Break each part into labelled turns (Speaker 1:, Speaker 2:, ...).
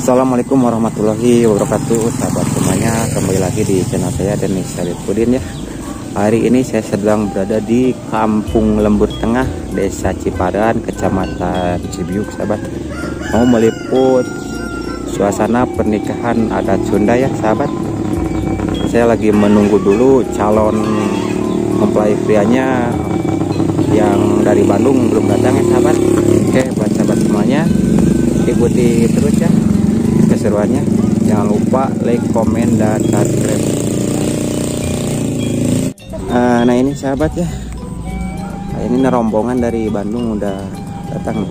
Speaker 1: Assalamualaikum warahmatullahi wabarakatuh, sahabat semuanya. Kembali lagi di channel saya, Dennis Syarifudin ya. Hari ini saya sedang berada di Kampung Lembur Tengah, Desa Cipadan, Kecamatan Cibiuk, sahabat. Mau meliput suasana pernikahan adat Sunda ya, sahabat. Saya lagi menunggu dulu calon mempelai prianya yang dari Bandung belum datang ya, sahabat. Oke, buat sahabat semuanya, ikuti terus ya keseruannya. Jangan lupa like, komen, dan subscribe. Nah ini sahabat ya, ini rombongan dari Bandung udah datang.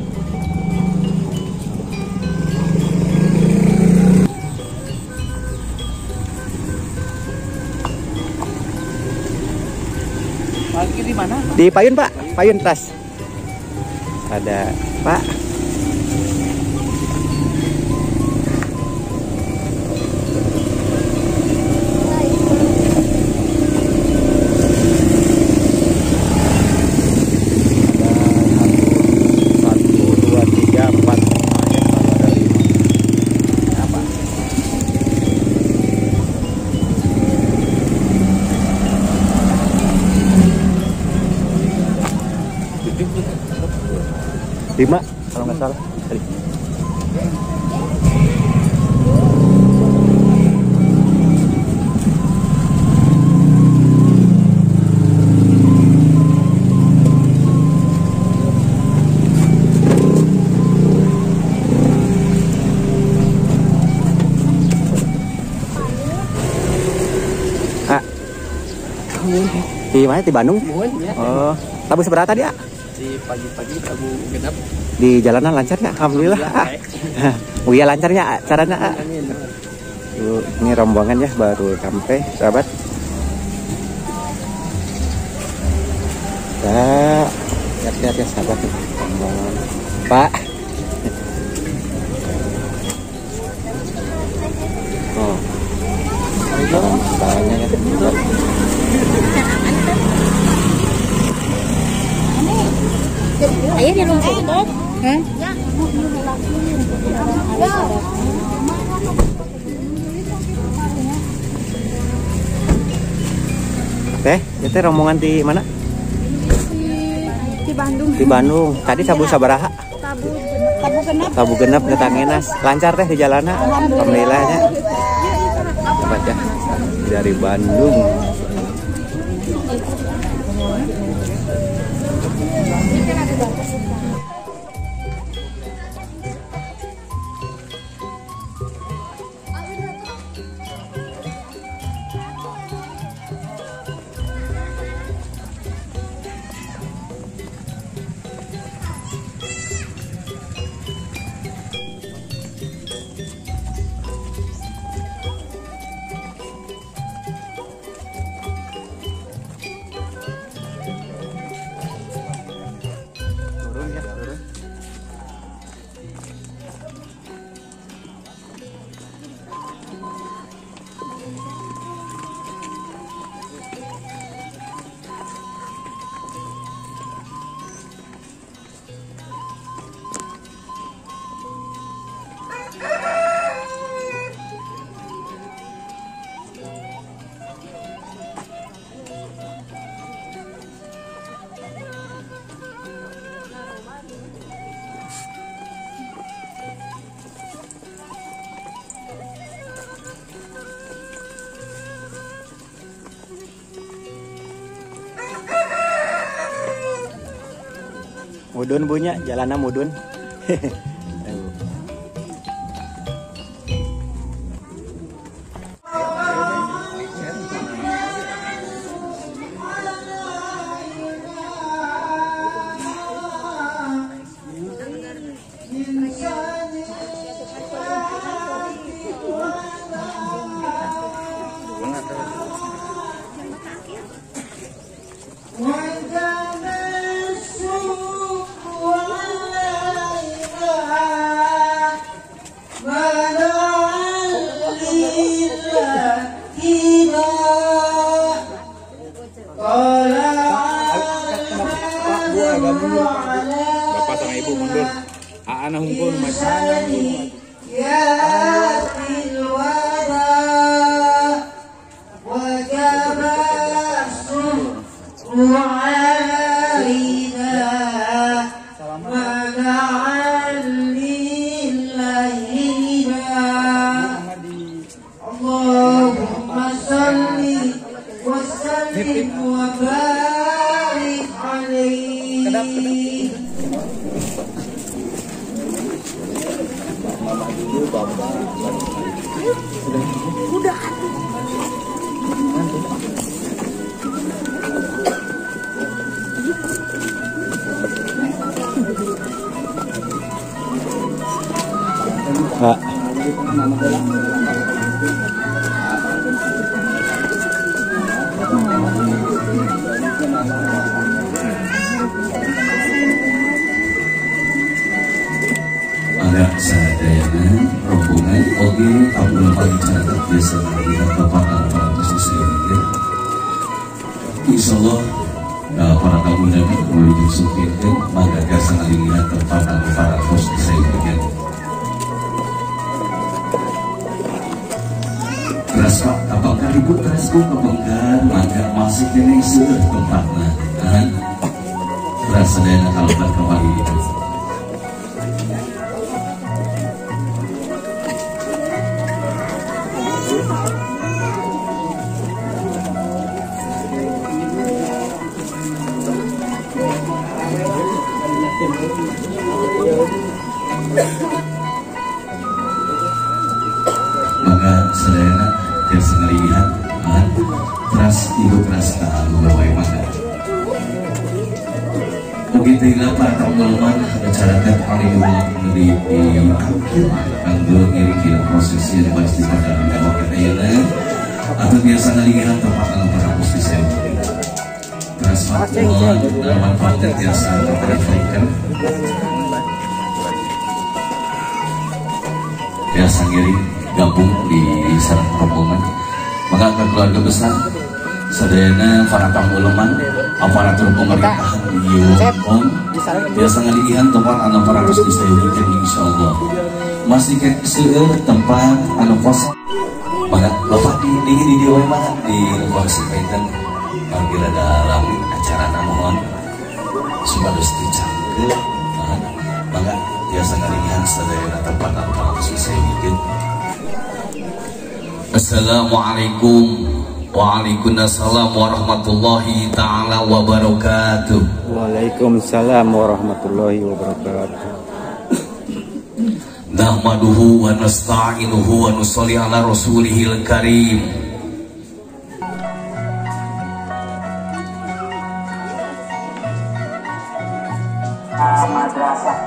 Speaker 2: Parkir di mana?
Speaker 1: Di Payun, Pak. Payun Tas. Ada Pak. Lima kalau nggak salah tadi. Di mana? Di Bandung? Oh, tabu seberapa tadi ya?
Speaker 2: Di pagi-pagi Tabu Genap.
Speaker 1: Di jalanan lancar ya, alhamdulillah. Oh iya, lancarnya caranya. Ini rombongan ya, baru sampai sahabat. Ya, lihat-lihat ya sahabat, rombongan Pak. Oh, barangnya ya.
Speaker 3: Ayo di rumput. Hah?
Speaker 1: Teh, itu rombongan di mana?
Speaker 3: Di Bandung.
Speaker 1: Di Bandung. Tadi Sabu Sabaraha.
Speaker 3: Tabu Genap.
Speaker 1: Tabu Genap ke Tangenas. Lancar teh di jalanan. Alhamdulillahnya. Cepat ya. Dari Bandung. Mudun punya, jalannya mudun.
Speaker 2: Bapak sama ibu mundur. Anak hukum macam
Speaker 1: Pak.
Speaker 4: Agak sadayana rombongan oge kabul pagi catat biasa melihat bapak aparatus muslim. Insyaallah para tamu dan menuju supirkan maka sangat dilihat tempat aparatus disayangkan. Keras pak, apakah ribut keras kok kebengkar maka masih kena seueur tempatna kan? Keras sadayana kalbar kembali itu. Maka sadayana biasa ngelihat keras ibu keras tahu bahwa maka begitu hilapa teman-teman bicarakan paling dulu di akhir kanggo ngiring prosesi yang pasti pada kalau kita atau biasa ngelihat tempat para pasti saya keras makmur dalam faktor biasa terkait biasa ngiring gabung di sarang rombongan maka ke keluarga besar sadayana para tamu leman aparatur pemerintahan di Yukon biasa ngalihan tempat anu para harus disayangkan insyaallah masih ke seueur tempat anu kosong maka bapak di dieu mana di lokasi kaitan panggil dalam acara namuan supados dicangkeun maka biasa ngalihan sadayana tempat anu para harus disayangkan. Assalamualaikum waalaikumsalam warahmatullahi ta'ala wabarakatuh.
Speaker 1: Waalaikumsalam warahmatullahi wabarakatuh.
Speaker 4: Nahmaduhu wa nasta'inuhu wa nusalli ala rasulihil karim. Madrasah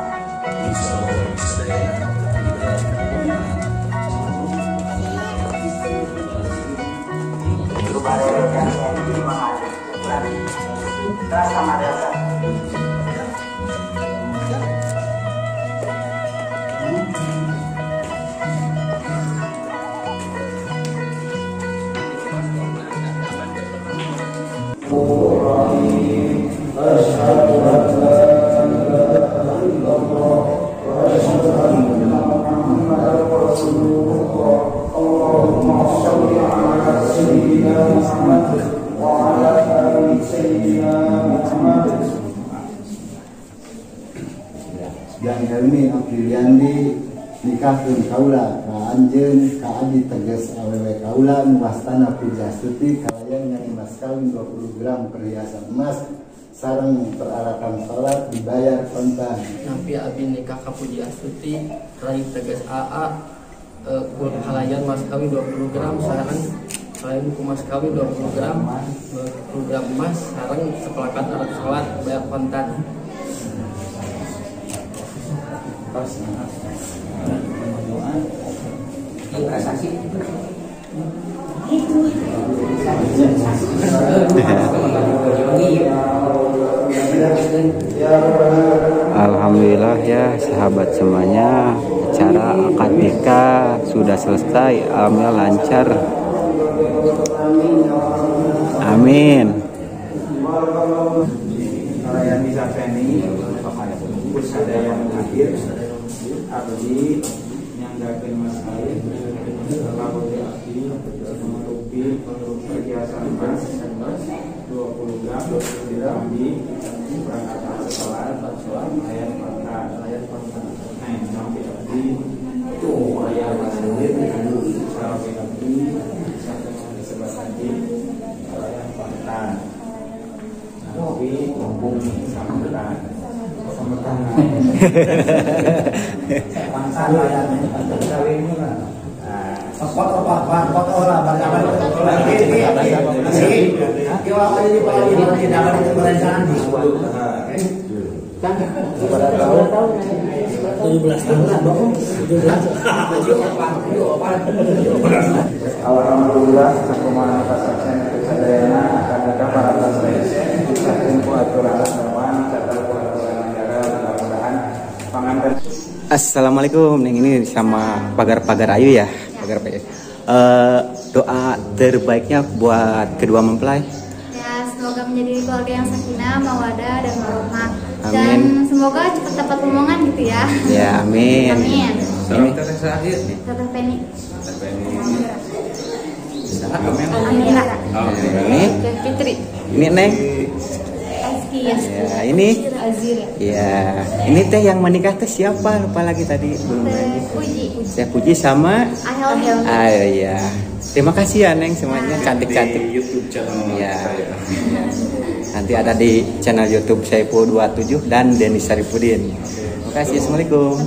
Speaker 5: yang helmi Apriliandi nikahkeun kaula ka anjeun ka adi teges awewe kaula nu wastana Pujastuti kalayan nyanyi mas kawin 20 gram perhiasan emas sareng peralatan salat dibayar kontan.
Speaker 2: Nampi abi nikah ka Pujastuti raih teges AA kalayan mas kawin 20 gram sareng kalayan ku mas kawin 20 gram emas sareng sepelakat alat salat bayar kontan.
Speaker 1: Alhamdulillah ya sahabat semuanya, acara akad nikah sudah selesai, alhamdulillah lancar. Amin.
Speaker 5: Kalau yang bisa Feni ada yang hadir abdi yang
Speaker 6: ngajakin mas kawin mengabdi abdi menutupi perhiasan emas 20 gram di perangkatan sholat ayat pangkat sampai abdi itu ayat masjid sampai abdi sampai disebut tadi ayat pangkat tapi mumpung sambutan bangsa ini kan pot orang bagaimana alhamdulillah sakumaha pasaksian kesadayana akan datang para tasbih info aturan asawan serta aturan negara mudah-mudahan panganten.
Speaker 1: Assalamualaikum, Neng ini sama pagar-pagar Ayu ya, pagar-pagar. Doa terbaiknya buat kedua mempelai.
Speaker 7: Ya, semoga menjadi keluarga yang sakinah, mawadah dan warahmah.
Speaker 1: Amin.
Speaker 7: Dan semoga cepat dapat omongan gitu ya.
Speaker 1: Ya, amin.
Speaker 7: Amin.
Speaker 1: Ini
Speaker 7: Teteh Penny.
Speaker 1: Amira. Ini
Speaker 7: Dan Fitri.
Speaker 1: ini Neng.
Speaker 7: Aski.
Speaker 1: Ya, ini.
Speaker 7: Azira.
Speaker 1: Ya, ini teh yang menikah teh siapa? Lupa lagi tadi belum lagi.
Speaker 7: Puji.
Speaker 1: Saya Puji sama
Speaker 7: Ahel.
Speaker 1: ya. Terima kasih ya Neng semuanya cantik-cantik.
Speaker 4: YouTube channel
Speaker 1: Ya. Nanti ada di channel YouTube Saiful 27 dan Denis Saripudin. Terima kasih. Assalamualaikum.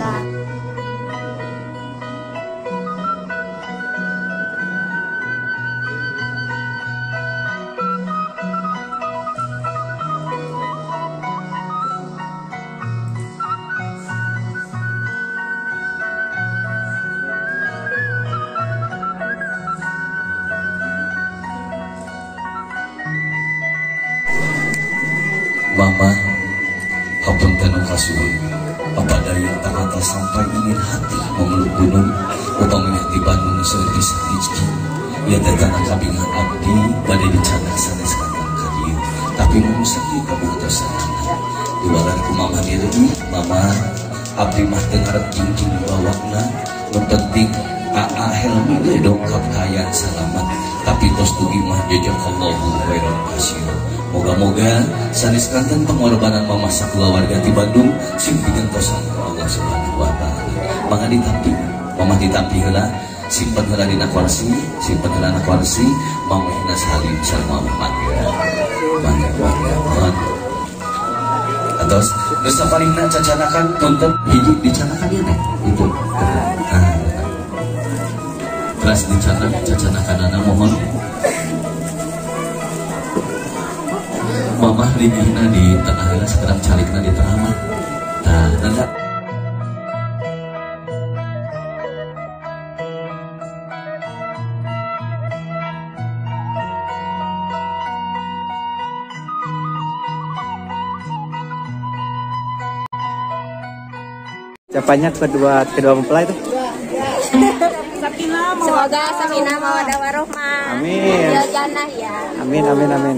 Speaker 4: Mama, hapunten kasuhun. Apa daya tak atas sampai ingin hati memeluk gunung, upami hati Bandung selepis rezeki. Ya datang kabingan abdi pada dicana sanes kantong kadieu, tapi memusaki kabutusan. Diwalan ku mama diri, mama abdi mah teu ngarep jingking bawakna, nu penting aa helmi we dongkap kayaan salamat, tapi tos dugi mah jazakallahu khairan kasih. Moga-moga sanes kanten pengorbanan mama sakeluarga di Bandung sing digentosan Allah Subhanahu wa taala. Mangga ditampi, mama ditampi heula, simpen heula dina kursi, simpen heula na kursi, mamehna salim sareng mangga. Mangga. Atos, geus saparingna cacanakan punten hiji dicanakan ieu teh. Itu. Terus cacanakanana mohon. Mamah dibina di tengah heula sekarang calikna di tengah mah. Nah, nanda.
Speaker 1: Ucapannya kedua mempelai tuh.
Speaker 3: Semoga sakinah mawaddah warahmah.
Speaker 1: Amin.
Speaker 3: Ya jannah ya.
Speaker 1: Amin, amin, amin.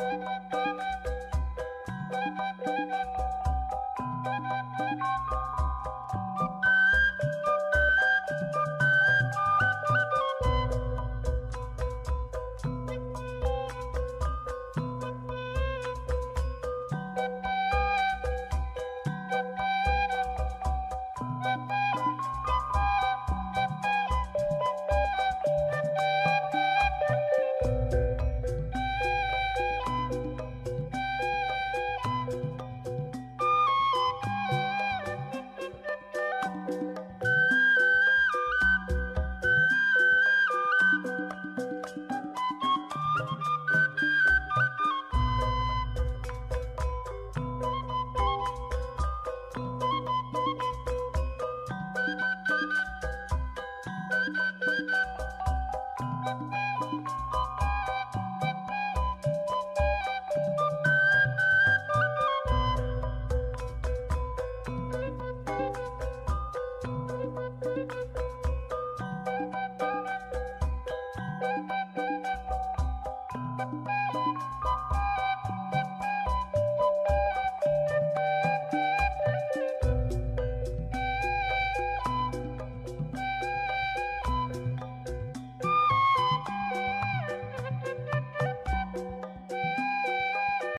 Speaker 7: wabarakatuh.